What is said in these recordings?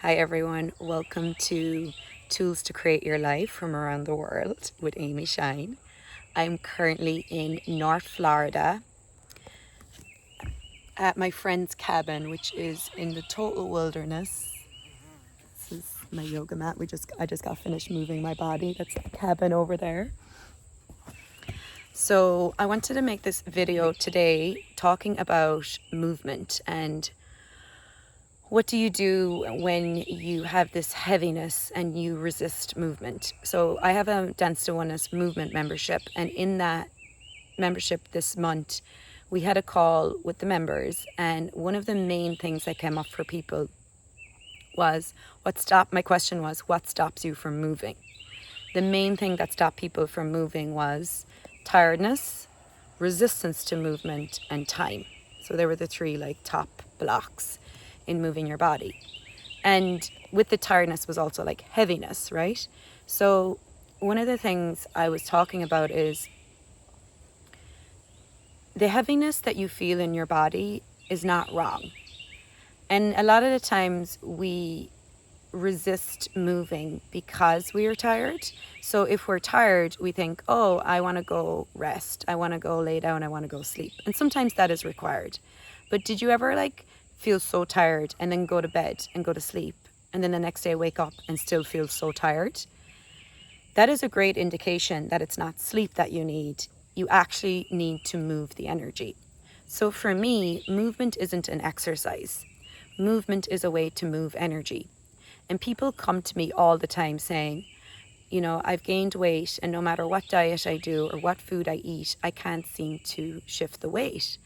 Hi everyone, welcome to Tools to Create Your Life from Around the World with Amy Shine. I'm currently in North Florida at my friend's cabin, which is in the total wilderness. This is my yoga mat. I just got finished moving my body. That's the cabin over there. So I wanted to make this video today talking about movement and what do you do when you have this heaviness and you resist movement? So I have a Dance to Oneness movement membership, and in that membership this month, we had a call with the members, and one of the main things that came up for people was my question was, what stops you from moving? The main thing that stopped people from moving was tiredness, resistance to movement, and time. So there were the three top blocks in moving your body. And with the tiredness was also heaviness, right? So one of the things I was talking about is the heaviness that you feel in your body is not wrong. And a lot of the times we resist moving because we are tired. So if we're tired, we think, oh, I want to go rest. I want to go lay down. I want to go sleep. And sometimes that is required. But did you ever feel so tired and then go to bed and go to sleep and then the next day wake up and still feel so tired? That is a great indication that it's not sleep that you need. You actually need to move the energy. So for me, movement isn't an exercise. Movement is a way to move energy. And people come to me all the time saying, you know, I've gained weight and no matter what diet I do or what food I eat, I can't seem to shift the weight.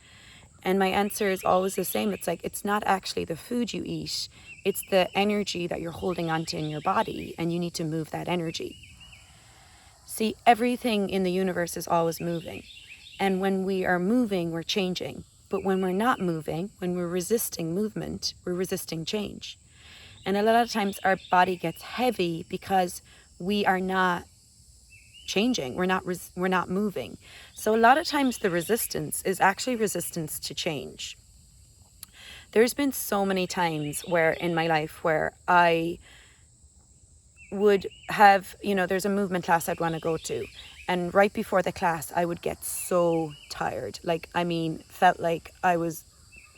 And my answer is always the same. It's not actually the food you eat. It's the energy that you're holding onto in your body, and you need to move that energy. See, everything in the universe is always moving. And when we are moving, we're changing. But when we're not moving, when we're resisting movement, we're resisting change. And a lot of times our body gets heavy because we are not changing. We're not moving. So a lot of times the resistance is actually resistance to change. There's been so many times where in my life where I would have, there's a movement class I'd want to go to. And right before the class, I would get so tired. Felt like I was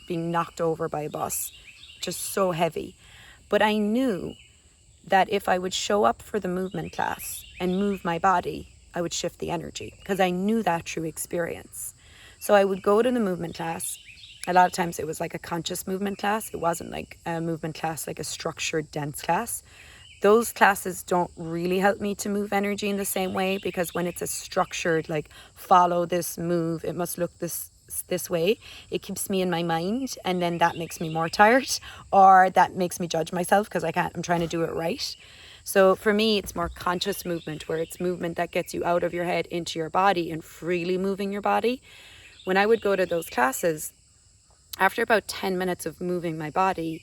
being knocked over by a bus, just so heavy. But I knew that if I would show up for the movement class and move my body, I would shift the energy because I knew that through experience. So I would go to the movement class. A lot of times it was like a conscious movement class. It wasn't like a movement class, like a structured dance class. Those classes don't really help me to move energy in the same way, because when it's a structured, follow this move, it must look this way, it keeps me in my mind, and then that makes me more tired, or that makes me judge myself because I'm trying to do it right. So for me, it's more conscious movement, where it's movement that gets you out of your head into your body and freely moving your body. When I would go to those classes, after about 10 minutes of moving my body,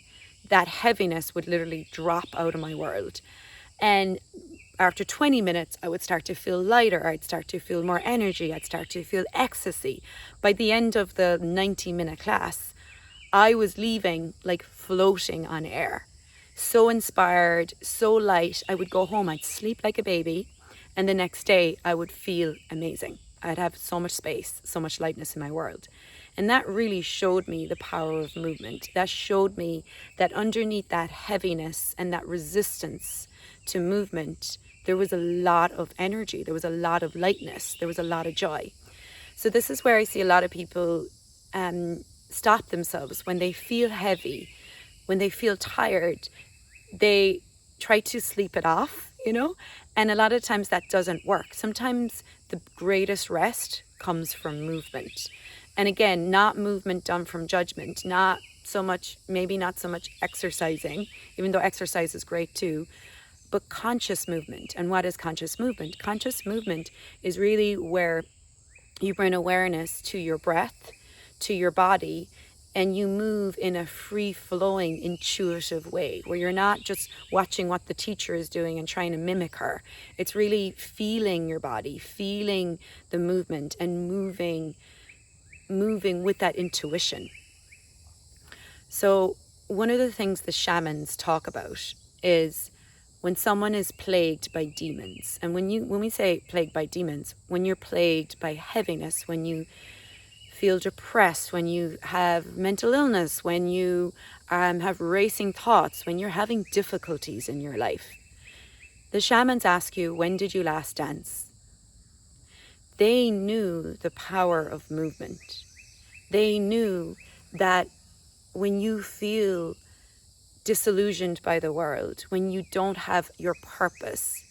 that heaviness would literally drop out of my world. And after 20 minutes, I would start to feel lighter. I'd start to feel more energy. I'd start to feel ecstasy. By the end of the 90-minute class, I was leaving floating on air. So inspired, so light. I would go home, I'd sleep like a baby. And the next day, I would feel amazing. I'd have so much space, so much lightness in my world. And that really showed me the power of movement. That showed me that underneath that heaviness and that resistance to movement, there was a lot of energy. There was a lot of lightness. There was a lot of joy. So this is where I see a lot of people stop themselves when they feel heavy, when they feel tired. They try to sleep it off, and a lot of times that doesn't work. Sometimes the greatest rest comes from movement. And again, not movement done from judgment, maybe not so much exercising, even though exercise is great too, but conscious movement. And what is conscious movement? Conscious movement is really where you bring awareness to your breath, to your body, and you move in a free-flowing, intuitive way, where you're not just watching what the teacher is doing and trying to mimic her. It's really feeling your body, feeling the movement, and moving with that intuition. So one of the things the shamans talk about is when someone is plagued by demons. And when we say plagued by demons, when you're plagued by heaviness, when you feel depressed, when you have mental illness, when you have racing thoughts, when you're having difficulties in your life, the shamans ask you, when did you last dance? They knew the power of movement. They knew that when you feel disillusioned by the world, when you don't have your purpose,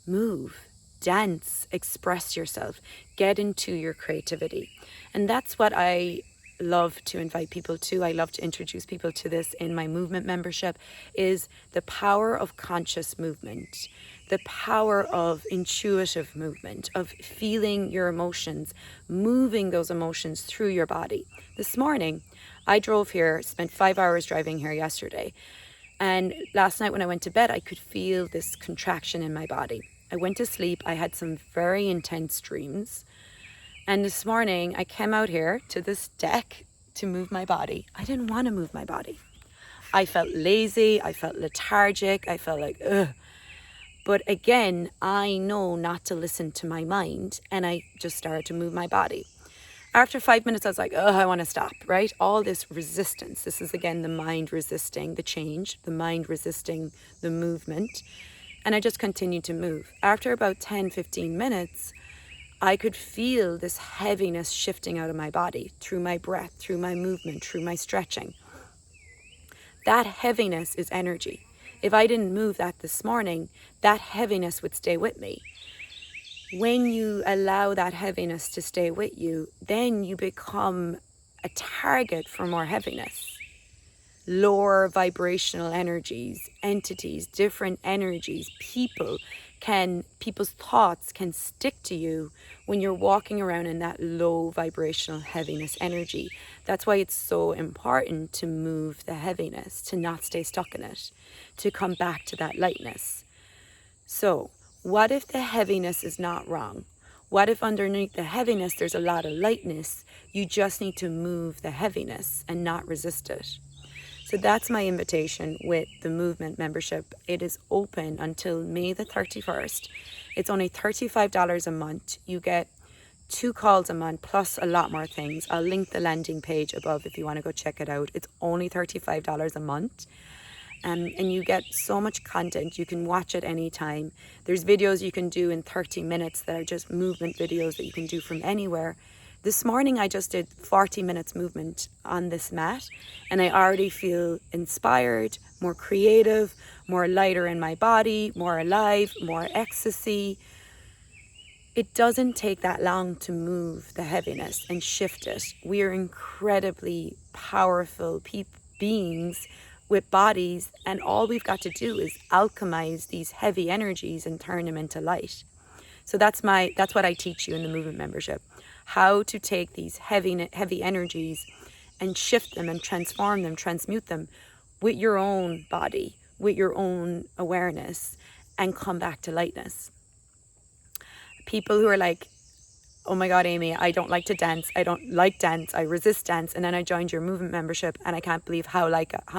move, dance, express yourself, get into your creativity. And that's what I love to invite people to. I love to introduce people to this in my movement membership, is the power of conscious movement, the power of intuitive movement, of feeling your emotions, moving those emotions through your body. This morning, I drove here, spent 5 hours driving here yesterday. And last night when I went to bed, I could feel this contraction in my body. I went to sleep. I had some very intense dreams. And this morning I came out here to this deck to move my body. I didn't want to move my body. I felt lazy. I felt lethargic. I felt like, ugh. But again, I know not to listen to my mind. And I just started to move my body. After 5 minutes, I was like, oh, I want to stop, right? All this resistance. This is, again, the mind resisting the change, the mind resisting the movement. And I just continued to move. After about 10, 15 minutes, I could feel this heaviness shifting out of my body through my breath, through my movement, through my stretching. That heaviness is energy. If I didn't move that this morning, that heaviness would stay with me. When you allow that heaviness to stay with you, then you become a target for more heaviness. Lower vibrational energies, entities, different energies, people's thoughts can stick to you when you're walking around in that low vibrational heaviness energy. That's why it's so important to move the heaviness, to not stay stuck in it, to come back to that lightness. So, what if the heaviness is not wrong? What if underneath the heaviness there's a lot of lightness? You just need to move the heaviness and not resist it. So that's my invitation with the movement membership. It is open until May the 31st. It's only $35 a month. You get 2 calls a month plus a lot more things. I'll link the landing page above if you want to go check it out. It's only $35 a month. And you get so much content. You can watch it anytime. There's videos you can do in 30 minutes that are just movement videos that you can do from anywhere. This morning I just did 40 minutes movement on this mat, and I already feel inspired, more creative, more lighter in my body, more alive, more ecstasy. It doesn't take that long to move the heaviness and shift it. We are incredibly powerful beings with bodies, and all we've got to do is alchemize these heavy energies and turn them into light. So that's what I teach you in the movement membership. How to take these heavy energies and shift them and transform them, transmute them with your own body, with your own awareness, and come back to lightness. People who are like, oh my God, Amy, I don't like to dance. I don't like dance. I resist dance. And then I joined your movement membership and I can't believe how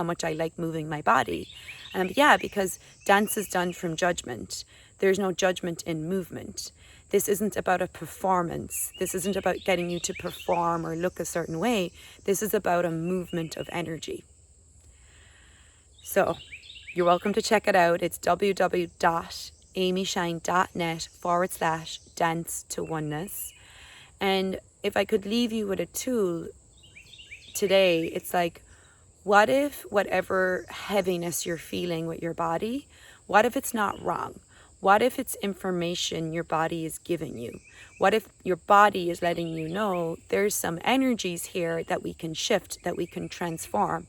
much I like moving my body. And yeah, because dance is done from judgment. There's no judgment in movement. This isn't about a performance. This isn't about getting you to perform or look a certain way. This is about a movement of energy. So you're welcome to check it out. It's www.amyshine.net/dance to oneness. And if I could leave you with a tool today, it's like, what if whatever heaviness you're feeling with your body, what if it's not wrong? What if it's information your body is giving you? What if your body is letting you know there's some energies here that we can shift, that we can transform?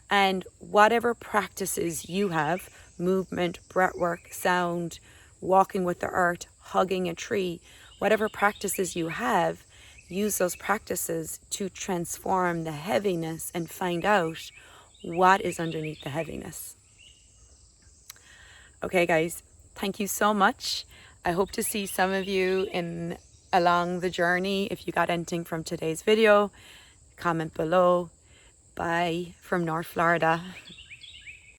And whatever practices you have, movement, breathwork, sound, walking with the earth, hugging a tree, whatever practices you have, use those practices to transform the heaviness and find out what is underneath the heaviness. Okay, guys, thank you so much. I hope to see some of you along the journey. If you got anything from today's video, comment below. Bye from North Florida.